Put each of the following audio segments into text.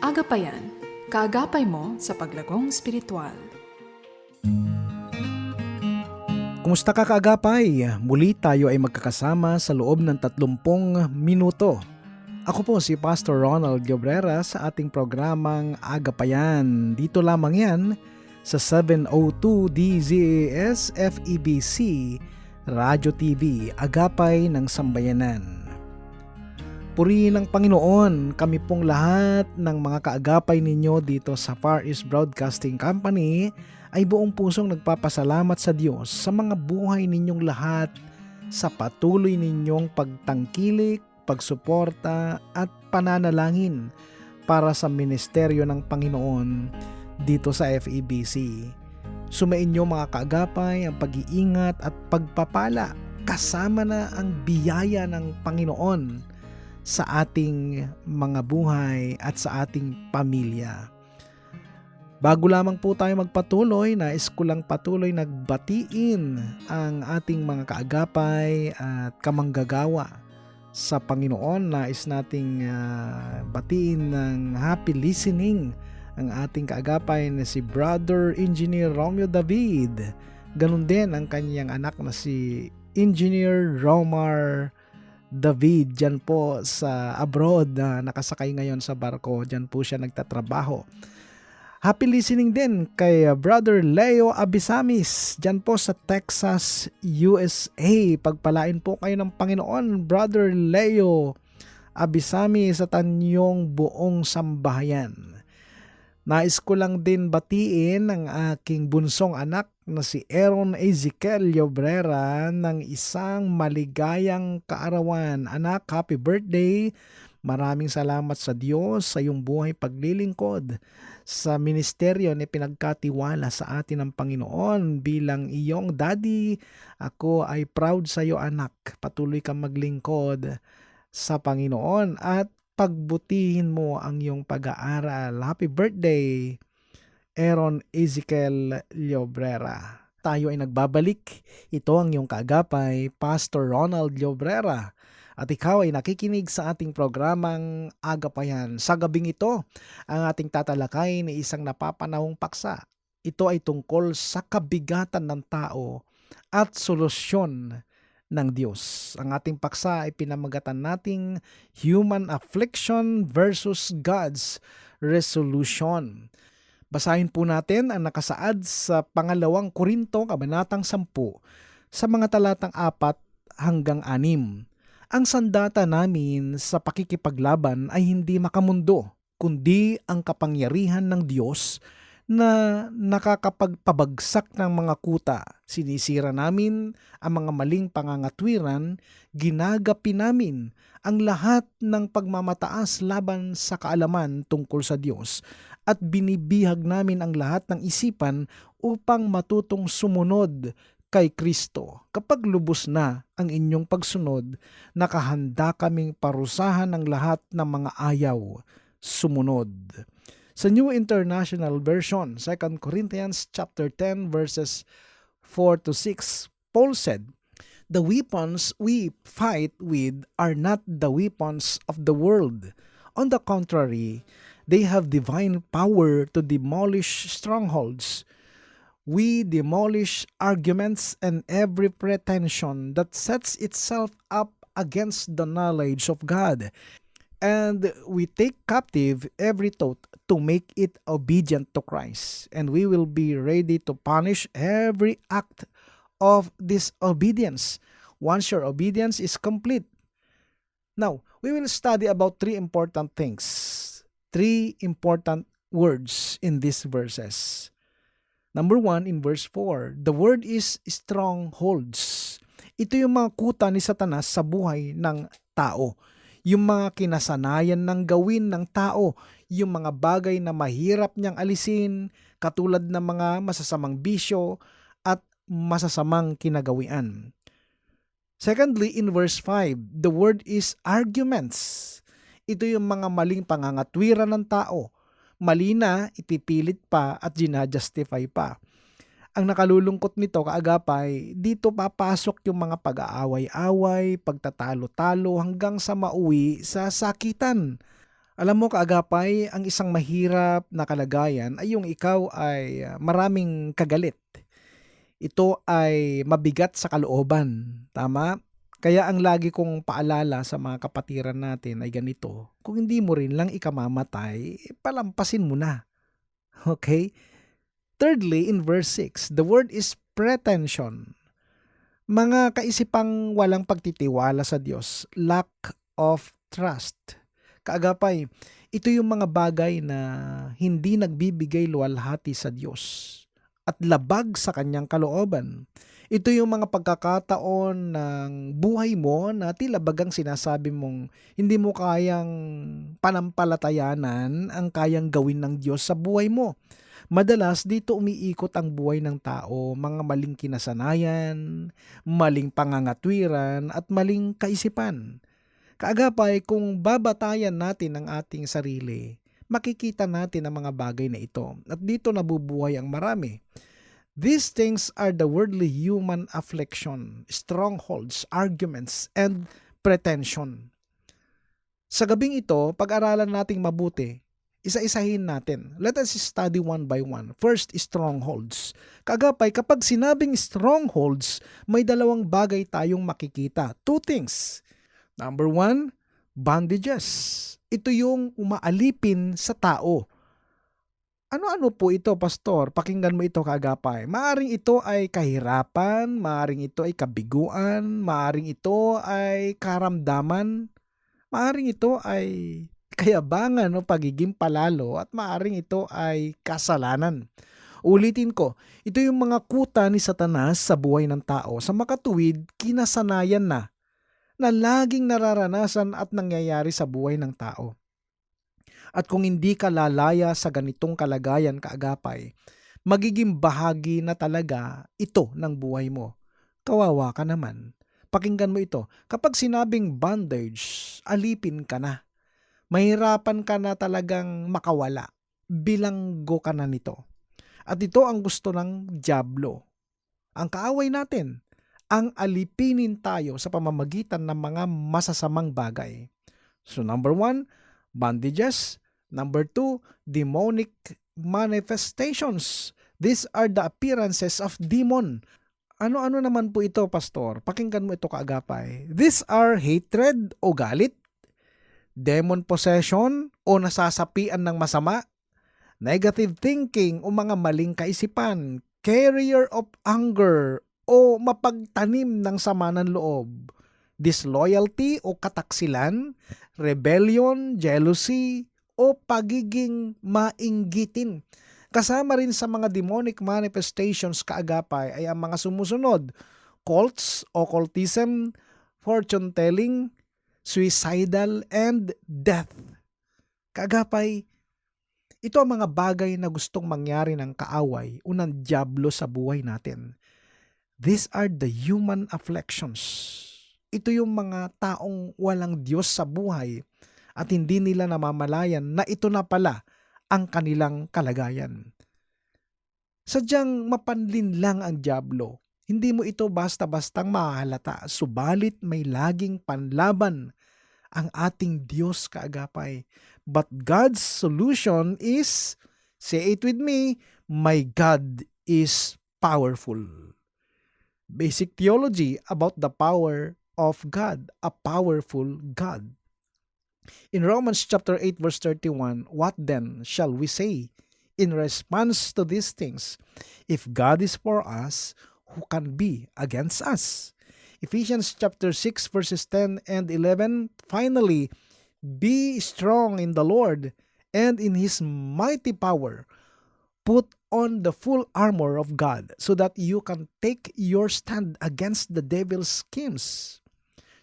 Agapayan, kaagapay mo sa paglagong spiritual. Kumusta ka kaagapay? Muli tayo ay magkakasama sa loob ng 30 minuto. Ako po si Pastor Ronald Llobrera sa ating programang Agapayan. Dito lamang yan sa 702 DZAS FEBC Radio TV, Agapay ng Sambayanan. Purihin ng Panginoon, kami pong lahat ng mga kaagapay ninyo dito sa Far East Broadcasting Company ay buong pusong nagpapasalamat sa Diyos sa mga buhay ninyong lahat, sa patuloy ninyong pagtangkilik, pagsuporta at pananalangin para sa ministeryo ng Panginoon dito sa FEBC. Sumainyo mga kaagapay ang pag-iingat at pagpapala kasama na ang biyaya ng Panginoon sa ating mga buhay at sa ating pamilya. Bago lamang po tayo magpatuloy, nais ko lang patuloy nagbatiin ang ating mga kaagapay at kamanggagawa sa Panginoon. Nais nating batiin ng happy listening ang ating kaagapay na si Brother Engineer Romeo David. Ganun din ang kanyang anak na si Engineer Romar David, dyan po sa abroad na nakasakay ngayon sa barko. Dyan po siya nagtatrabaho. Happy listening din kay Brother Leo Abisamis, dyan po sa Texas, USA. Pagpalain po kayo ng Panginoon, Brother Leo Abisamis at anyong buong sambahayan. Nais ko lang din batiin ang aking bunsong anak na si Aaron Ezekiel Llobrera ng isang maligayang kaarawan. Anak, happy birthday! Maraming salamat sa Diyos sa iyong buhay paglilingkod sa ministeryo na pinagkatiwala sa atin ng Panginoon bilang iyong daddy. Ako ay proud sa iyo anak. Patuloy kang maglingkod sa Panginoon at pagbutihin mo ang iyong pag-aaral. Happy birthday, Aaron Ezekiel Llobrera. Tayo ay nagbabalik. Ito ang iyong kaagapay, Pastor Ronald Llobrera. At ikaw ay nakikinig sa ating programang Agapayan. Sa gabing ito, ang ating tatalakay ni isang napapanahong paksa. Ito ay tungkol sa kabigatan ng tao at solusyon ng Diyos. Ang ating paksa ay pinamagatan nating human affliction versus God's resolution. Basahin po natin ang nakasaad sa 2 Korinto, Kabanatang 10, sa mga talatang 4 hanggang 6. Ang sandata namin sa pakikipaglaban ay hindi makamundo, kundi ang kapangyarihan ng Diyos na nakakapagpabagsak ng mga kuta. Sinisira namin ang mga maling pangangatwiran, ginagapi namin ang lahat ng pagmamataas laban sa kaalaman tungkol sa Diyos at binibihag namin ang lahat ng isipan upang matutong sumunod kay Kristo. Kapag lubos na ang inyong pagsunod, nakahanda kaming parusahan ng lahat ng mga ayaw sumunod. Sa New International Version, 2 Corinthians chapter 10 verses 4 to 6, Paul said, "The weapons we fight with are not the weapons of the world. On the contrary, they have divine power to demolish strongholds. We demolish arguments and every pretension that sets itself up against the knowledge of God. And we take captive every thought to make it obedient to Christ. And we will be ready to punish every act of disobedience once your obedience is complete." Now, we will study about 3 important things. 3 important words in these verses. Number 1, in verse 4, the word is strongholds. Ito yung mga kuta ni Satanas sa buhay ng tao. Yung mga kinasanayan ng gawin ng tao, yung mga bagay na mahirap niyang alisin, katulad ng mga masasamang bisyo at masasamang kinagawian. Secondly, in verse 5, the word is arguments. Ito yung mga maling pangangatwiran ng tao. Mali na, ipipilit pa at ginajustify pa. Ang nakalulungkot nito, kaagapay, dito papasok yung mga pag-aaway-away, pagtatalo-talo hanggang sa mauwi sa sakitan. Alam mo kaagapay, ang isang mahirap na kalagayan ay yung ikaw ay maraming kagalit. Ito ay mabigat sa kalooban, tama? Kaya ang lagi kong paalala sa mga kapatiran natin ay ganito, kung hindi mo rin lang ikamamatay, palampasin mo na. Okay? Thirdly, in verse 6, the word is pretension. Mga kaisipang walang pagtitiwala sa Diyos, lack of trust. Kaagapay, ito yung mga bagay na hindi nagbibigay luwalhati sa Diyos at labag sa kanyang kalooban. Ito yung mga pagkakataon ng buhay mo na tila bagang sinasabi mong hindi mo kayang panampalatayanan ang kayang gawin ng Diyos sa buhay mo. Madalas dito umiikot ang buhay ng tao, mga maling kinasanayan, maling pangangatwiran at maling kaisipan. Kaagapay, kung babatayan natin ang ating sarili, makikita natin ang mga bagay na ito. At dito nabubuhay ang marami. These things are the worldly human affliction, strongholds, arguments, and pretension. Sa gabing ito, pag-aralan nating mabuti, isa-isahin natin. Let us study one by one. First, strongholds. Kaagapay, kapag sinabing strongholds, may dalawang bagay tayong makikita. Two things. Number one, bondages. Ito yung umaalipin sa tao. Ano-ano po ito, Pastor? Pakinggan mo ito kaagapay. Maaring ito ay kahirapan, maaring ito ay kabiguan, maaring ito ay karamdaman, maaring ito ay kayabangan o pagiging palalo at maaring ito ay kasalanan. Ulitin ko, ito yung mga kuta ni Satanas sa buhay ng tao sa makatuwid kinasanayan na laging nararanasan at nangyayari sa buhay ng tao. At kung hindi ka lalaya sa ganitong kalagayan kaagapay, magiging bahagi na talaga ito ng buhay mo. Kawawa ka naman. Pakinggan mo ito. Kapag sinabing bondage, alipin ka na. Mahirapan ka na talagang makawala. Bilanggo ka na nito. At ito ang gusto ng dyablo. Ang kaaway natin, ang alipinin tayo sa pamamagitan ng mga masasamang bagay. So number 1, bondages. Number 2, demonic manifestations. These are the appearances of demon. Ano-ano naman po ito, Pastor? Pakinggan mo ito kaagapay. These are hatred o galit, demon possession o nasasapian ng masama, negative thinking o mga maling kaisipan, carrier of anger o mapagtanim ng sama ng loob, disloyalty o kataksilan, rebellion, jealousy, o pagiging mainggitin. Kasama rin sa mga demonic manifestations kaagapay ay ang mga sumusunod: cults, occultism, fortune-telling, suicidal, and death. Kaagapay, ito ang mga bagay na gustong mangyari ng kaaway o ng dyablo sa buhay natin. These are the human afflictions. Ito yung mga taong walang Diyos sa buhay at hindi nila namamalayan na ito na pala ang kanilang kalagayan. Sadyang mapanlin lang ang dyablo. Hindi mo ito basta-bastang mahahalata, subalit may laging panlaban ang ating Diyos kaagapay. But God's solution is, say it with me, my God is powerful. Basic theology about the power of God, a powerful God. In Romans chapter 8 verse 31, what then shall we say in response to these things? If God is for us, who can be against us? Ephesians chapter 6 verses 10 and 11, finally, be strong in the Lord and in His mighty power. Put on the full armor of God so that you can take your stand against the devil's schemes.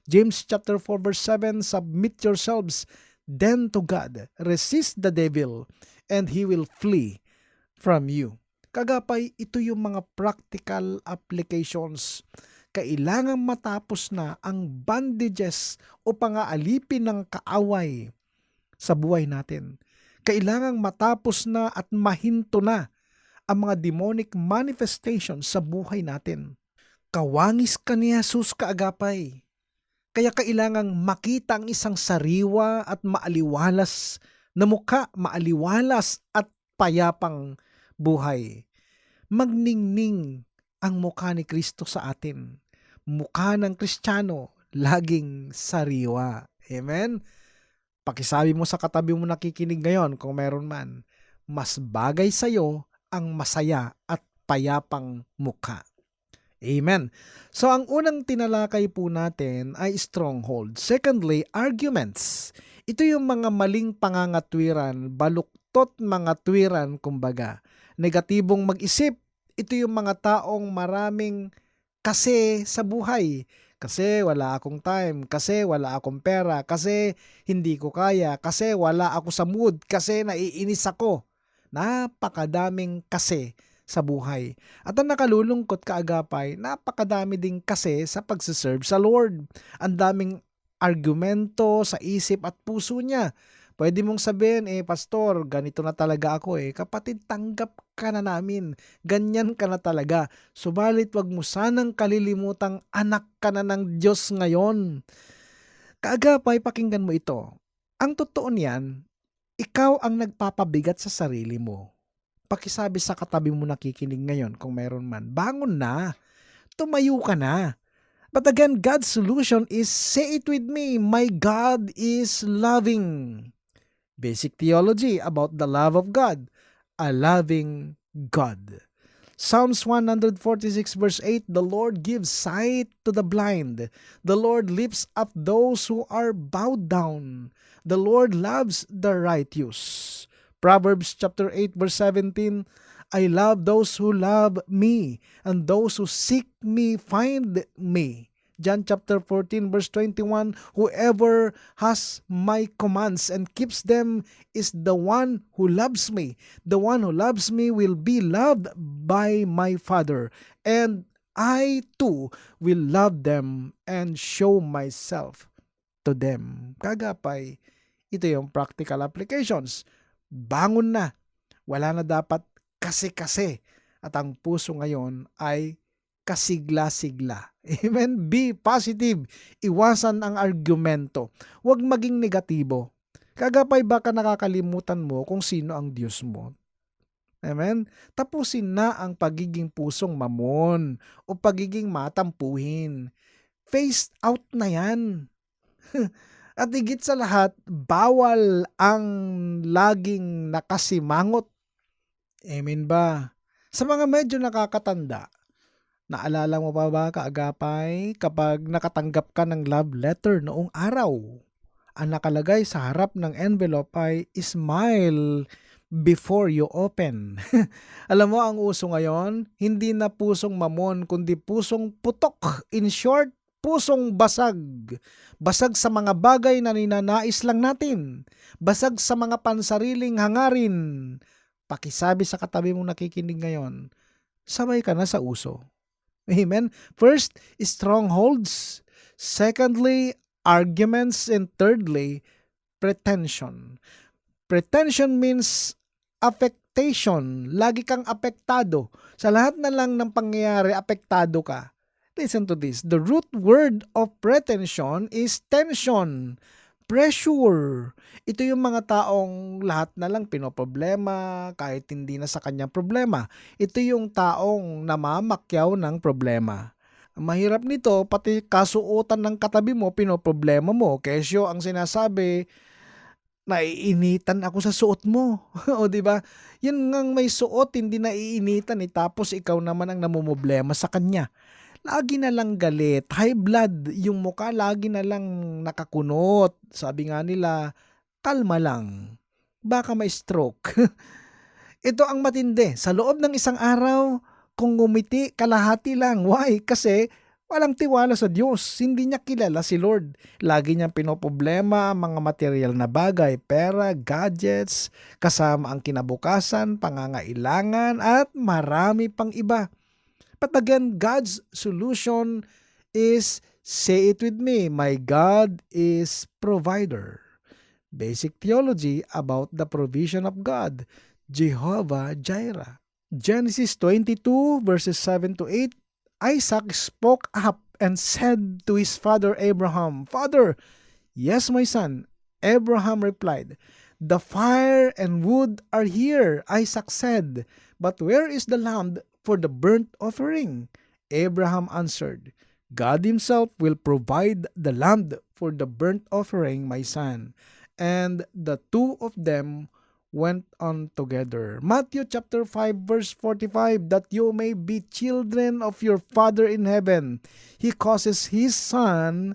James chapter 4 verse 7, submit yourselves then to God, resist the devil, and he will flee from you. Kagapay, ito yung mga practical applications. Kailangan matapos na ang bondages o pangaalipin ng kaaway sa buhay natin. Kailangang matapos na at mahinto na ang mga demonic manifestations sa buhay natin. Kawangis ka ni Jesus kaagapay. Kaya kailangang makita ang isang sariwa at maaliwalas na mukha, maaliwalas at payapang buhay. Magningning ang mukha ni Kristo sa atin. Mukha ng Kristiyano, laging sariwa. Amen? Pakisabi mo sa katabi mo nakikinig ngayon kung meron man, mas bagay sa'yo ang masaya at payapang mukha. Amen. So ang unang tinalakay po natin ay stronghold. Secondly, arguments. Ito yung mga maling pangangatwiran, baluktot mga twiran kumbaga. Negatibong mag-isip. Ito yung mga taong maraming kasi sa buhay. Kasi wala akong time, kasi wala akong pera, kasi hindi ko kaya, kasi wala ako sa mood, kasi naiinis ako. Napakadaming kasi sa buhay. At ang nakalulungkot kaagapay, napakadami din kasi sa pagsiserve sa Lord. Ang daming argumento sa isip at puso niya. Pwede mong sabihin, pastor, ganito na talaga ako Kapatid, tanggap ka na namin. Ganyan ka na talaga. Subalit wag mo sanang kalilimutang anak ka na ng Diyos ngayon. Kaagapay, pakinggan mo ito. Ang totoo niyan, ikaw ang nagpapabigat sa sarili mo. Pakisabi sa katabi mo nakikinig ngayon kung meron man, bangon na. Tumayo ka na. But again, God's solution is, say it with me, my God is loving. Basic theology about the love of God, a loving God. Psalms 146 verse 8, the Lord gives sight to the blind. The Lord lifts up those who are bowed down. The Lord loves the righteous. Proverbs chapter 8 verse 17, I love those who love me, and those who seek me find me. John chapter 14 verse 21, whoever has my commands and keeps them is the one who loves me. The one who loves me will be loved by my Father, and I too will love them and show myself to them. Kagapay, ito yung practical applications. Bangon na. Wala na dapat kasi-kasi. At ang puso ngayon ay kasigla-sigla. Amen? Be positive. Iwasan ang argumento. Huwag maging negatibo. Kagapay, baka nakakalimutan mo kung sino ang Diyos mo. Amen? Tapusin na ang pagiging pusong mamon o pagiging matampuhin. Phased out na yan. At higit sa lahat, bawal ang laging nakasimangot. Amen ba? Sa mga medyo nakakatanda, naalala mo pa ba kaagapay kapag nakatanggap ka ng love letter noong araw? Ang nakalagay sa harap ng envelope ay smile before you open. Alam mo, ang uso ngayon, hindi na pusong mamon kundi pusong putok. In short, pusong basag. Basag sa mga bagay na ninanais lang natin. Basag sa mga pansariling hangarin. Pakisabi sa katabi mong nakikinig ngayon, sabay ka na sa uso. Amen? First, strongholds. Secondly, arguments. And thirdly, pretension. Pretension means affectation. Lagi kang apektado. Sa lahat na lang ng pangyayari, apektado ka. Listen to this. The root word of pretension is tension. Pressure. Ito yung mga taong lahat na lang pinoproblema kahit hindi na sa kanyang problema. Ito yung taong namamakyaw ng problema. Ang mahirap nito, pati kasuotan ng katabi mo, pinoproblema mo. Kesyo ang sinasabi, naiinitan ako sa suot mo. O diba? Yun ngang may suot, hindi naiinitan tapos ikaw naman ang namumblema sa kanya. Lagi na lang galit, high blood, yung mukha lagi na lang nakakunot. Sabi nga nila, kalma lang, baka may stroke. Ito ang matindi, sa loob ng isang araw, kung ngumiti, kalahati lang. Why? Kasi walang tiwala sa Diyos, hindi niya kilala si Lord. Lagi niyang pinoproblema mga material na bagay, pera, gadgets, kasama ang kinabukasan, pangangailangan, at marami pang iba. But again, God's solution is, say it with me, my God is provider. Basic theology about the provision of God, Jehovah Jireh. Genesis 22 verses 7 to 8, Isaac spoke up and said to his father Abraham, "Father." "Yes, my son." Abraham replied, "The fire and wood are here." Isaac said, "But where is the lamb for the burnt offering?" Abraham answered, "God himself will provide the lamb for the burnt offering, my son." And the two of them went on together. Matthew chapter 5 verse 45, "That you may be children of your Father in heaven. He causes his sun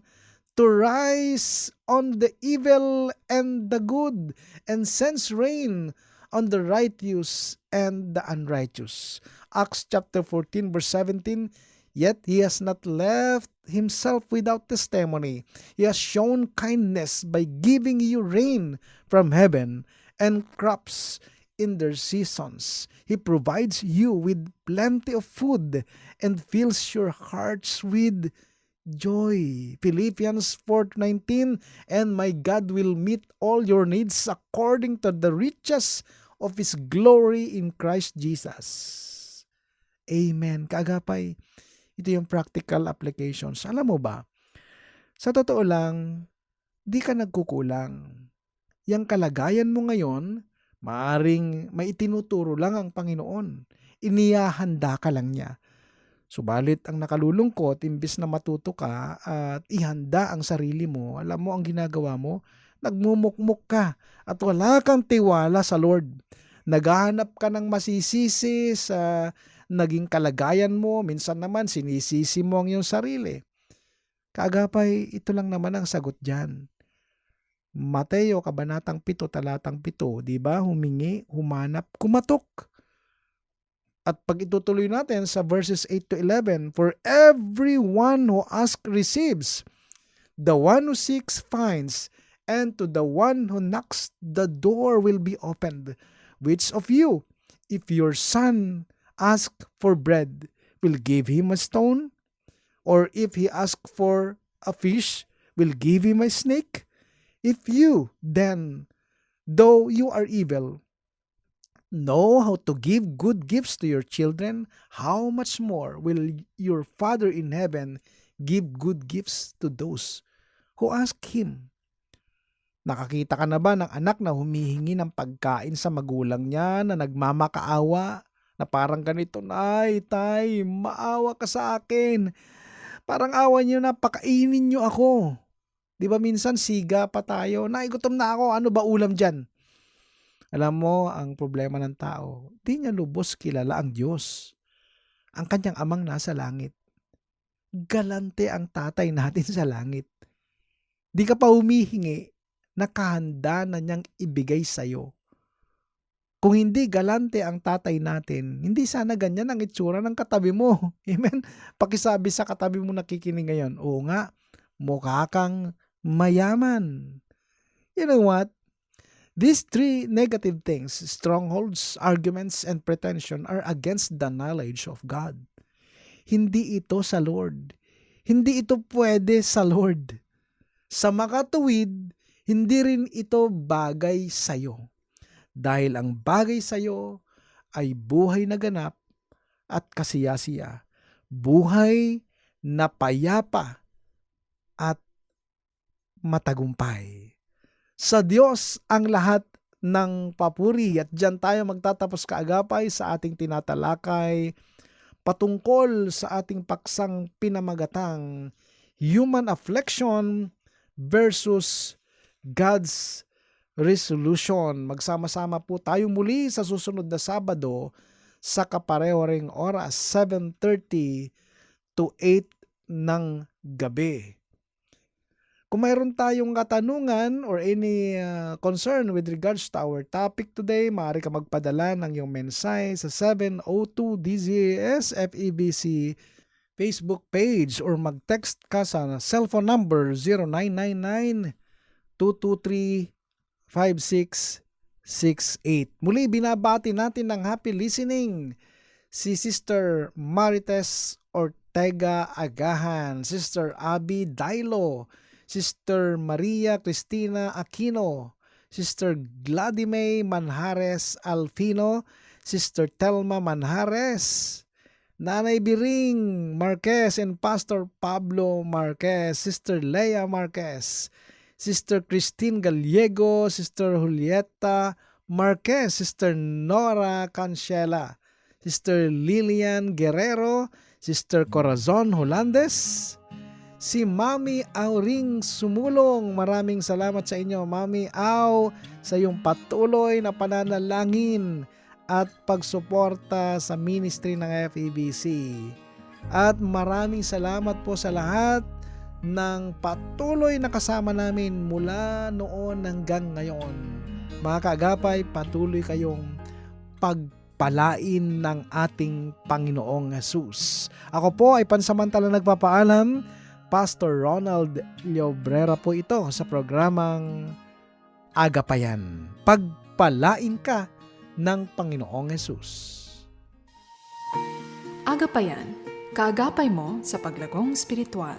to rise on the evil and the good, and sends rain on the righteous and the unrighteous." Acts chapter 14 verse 17, "Yet he has not left himself without testimony. He has shown kindness by giving you rain from heaven and crops in their seasons. He provides you with plenty of food and fills your hearts with joy." Philippians 4:19, "And my God will meet all your needs according to the riches of His glory in Christ Jesus." Amen. Kaagapay, ito yung practical applications. Alam mo ba, sa totoo lang, di ka nagkukulang. Yang kalagayan mo ngayon, maaring maitinuturo lang ang Panginoon. Inihahanda ka lang niya. Subalit ang nakalulungkot, imbis na matuto ka at ihanda ang sarili mo, alam mo ang ginagawa mo? Nagmumukmuk ka at wala kang tiwala sa Lord. Naghahanap ka ng masisisi sa naging kalagayan mo, minsan naman sinisisi mo ang iyong sarili. Kaagapay, ito lang naman ang sagot dyan. Mateo kabanatang 7 talatang 7, di ba? Humingi, humanap, kumatok. At pag itutuloy natin sa verses 8 to 11, "For everyone who asks receives, the one who seeks finds, and to the one who knocks the door will be opened. Which of you, if your son asks for bread, will give him a stone? Or if he asks for a fish, will give him a snake? If you, then, though you are evil, know how to give good gifts to your children, how much more will your Father in heaven give good gifts to those who ask Him?" Nakakita ka na ba ng anak na humihingi ng pagkain sa magulang niya na nagmamakaawa? Na parang ganito, "Nay, tay, maawa ka sa akin. Parang awa niyo na, pakainin niyo ako." Di ba minsan siga pa tayo, "Nay, gutom na ako, ano ba ulam dyan?" Alam mo, ang problema ng tao, di niya lubos kilala ang Diyos, ang kanyang amang nasa langit. Galante ang tatay natin sa langit. Di ka pa humihingi, nakahanda na niyang ibigay sa'yo. Kung hindi galante ang tatay natin, hindi sana ganyan ang itsura ng katabi mo. Amen? Pakisabi sa katabi mo nakikinig ngayon, "Oo nga, mukha kang mayaman." You know what? These three negative things, strongholds, arguments, and pretension, are against the knowledge of God. Hindi ito sa Lord. Hindi ito pwede sa Lord. Sa makatuwid, hindi rin ito bagay sa'yo. Dahil ang bagay sa'yo ay buhay na ganap at kasiyasiya. Buhay na payapa at matagumpay. Sa Diyos ang lahat ng papuri, at diyan tayo magtatapos kaagapay sa ating tinatalakay patungkol sa ating paksang pinamagatang human affliction versus God's resolution. Magsama-sama po tayo muli sa susunod na Sabado sa kapareho ring oras, 7:30 to 8 ng gabi. Kung mayroon tayong katanungan or any concern with regards to our topic today, maaari ka magpadala ng iyong mensahe sa 702 DZAS FEBC Facebook page or mag-text ka sa cellphone number 0999-223-5668. Muli binabati natin ng happy listening si Sister Marites Ortega Agahan, Sister Abby Dailo, Sister Maria Cristina Aquino, Sister Gladime Manjares Alfino, Sister Telma Manjares, Nanay Biring Marquez and Pastor Pablo Marquez, Sister Leia Marquez, Sister Christine Gallego, Sister Julieta Marquez, Sister Nora Cancela, Sister Lilian Guerrero, Sister Corazon Holandes, si Mami Auring Sumulong. Maraming salamat sa inyo, Mami Au, sa iyong patuloy na pananalangin at pagsuporta sa ministry ng FEBC. At maraming salamat po sa lahat ng patuloy na kasama namin mula noon hanggang ngayon. Mga kaagapay, patuloy kayong pagpalain ng ating Panginoong Jesus. Ako po ay pansamantala nagpapaalam. Pastor Ronald Llobrera po ito sa programang Agapayan. Pagpalain ka ng Panginoong Jesus. Agapayan, kaagapay mo sa paglagong spiritual.